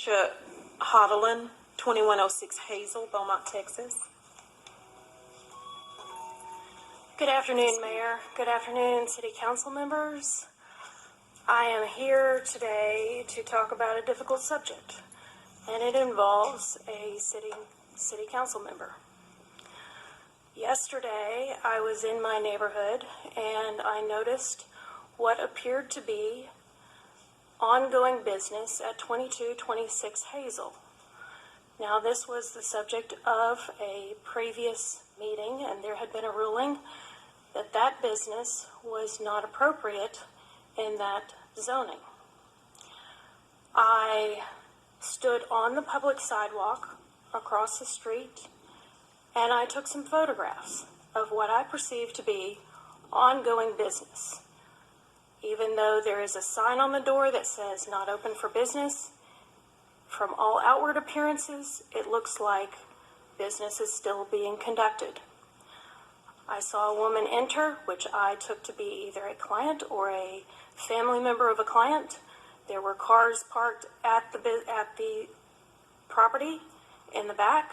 Audwin, 2106 Hazel, Beaumont, Texas. Good afternoon, Mayor. Good afternoon, City Council members. I am here today to talk about a difficult subject, and it involves a city council member. Yesterday, I was in my neighborhood, and I noticed what appeared to be ongoing business at 2226 Hazel. Now, this was the subject of a previous meeting, and there had been a ruling that that business was not appropriate in that zoning. I stood on the public sidewalk across the street, and I took some photographs of what I perceived to be ongoing business. Even though there is a sign on the door that says not open for business, from all outward appearances, it looks like business is still being conducted. I saw a woman enter, which I took to be either a client or a family member of a client. There were cars parked at the property in the back.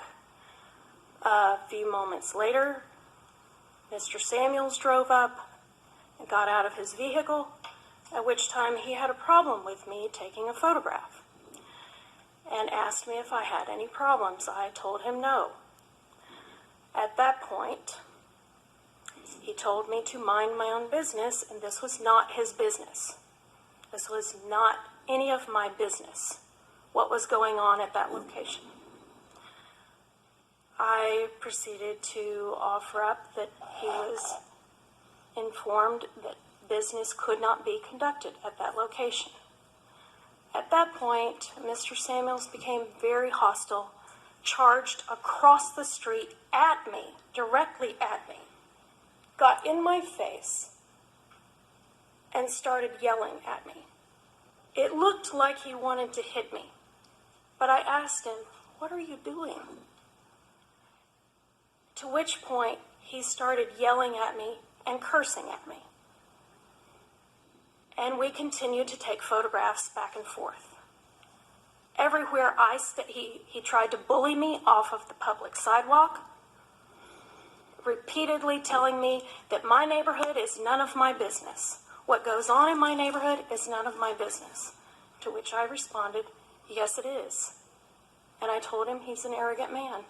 A few moments later, Mr. Samuels drove up and got out of his vehicle, at which time he had a problem with me taking a photograph and asked me if I had any problems. I told him no. At that point, he told me to mind my own business, and this was not his business. This was not any of my business, what was going on at that location. I proceeded to offer up that he was informed that business could not be conducted at that location. At that point, Mr. Samuels became very hostile, charged across the street at me, directly at me, got in my face, and started yelling at me. It looked like he wanted to hit me, but I asked him, "What are you doing?" To which point he started yelling at me and cursing at me. And we continued to take photographs back and forth. Everywhere he tried to bully me off of the public sidewalk, repeatedly telling me that my neighborhood is none of my business. What goes on in my neighborhood is none of my business. To which I responded, yes, it is. And I told him he's an arrogant man.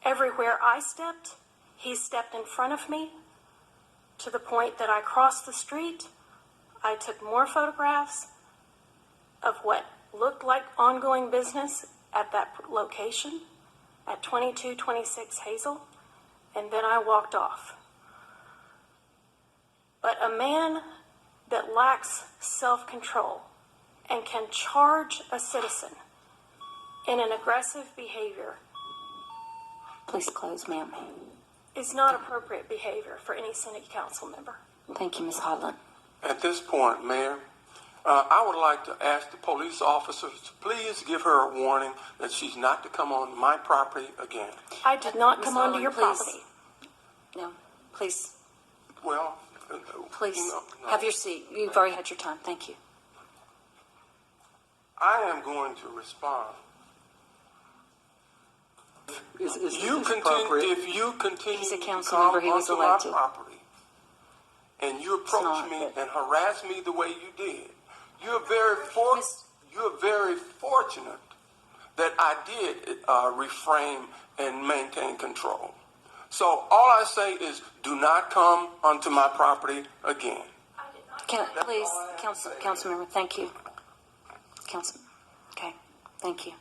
Everywhere I stepped, he stepped in front of me to the point that I crossed the street. I took more photographs of what looked like ongoing business at that location at 2226 Hazel, and then I walked off. But a man that lacks self-control and can charge a citizen in an aggressive behavior, please close, ma'am, is not appropriate behavior for any city council member. Thank you, Ms. Hodlin. At this point, Mayor, I would like to ask the police officers to please give her a warning that she's not to come on my property again. I did not come onto Hodlin, your please. property. No, please, Well, please, no. have your seat. You've already had your time. Thank you. I am going to respond. Is You this continue, appropriate? if you continue He's a to council come member. He was onto my elected. property and you approach not, me but- and harass me the way you did, you're very fortunate that I did refrain and maintain control. So all I say is, do not come onto my property again. Please, council member, thank you. Council, okay, thank you.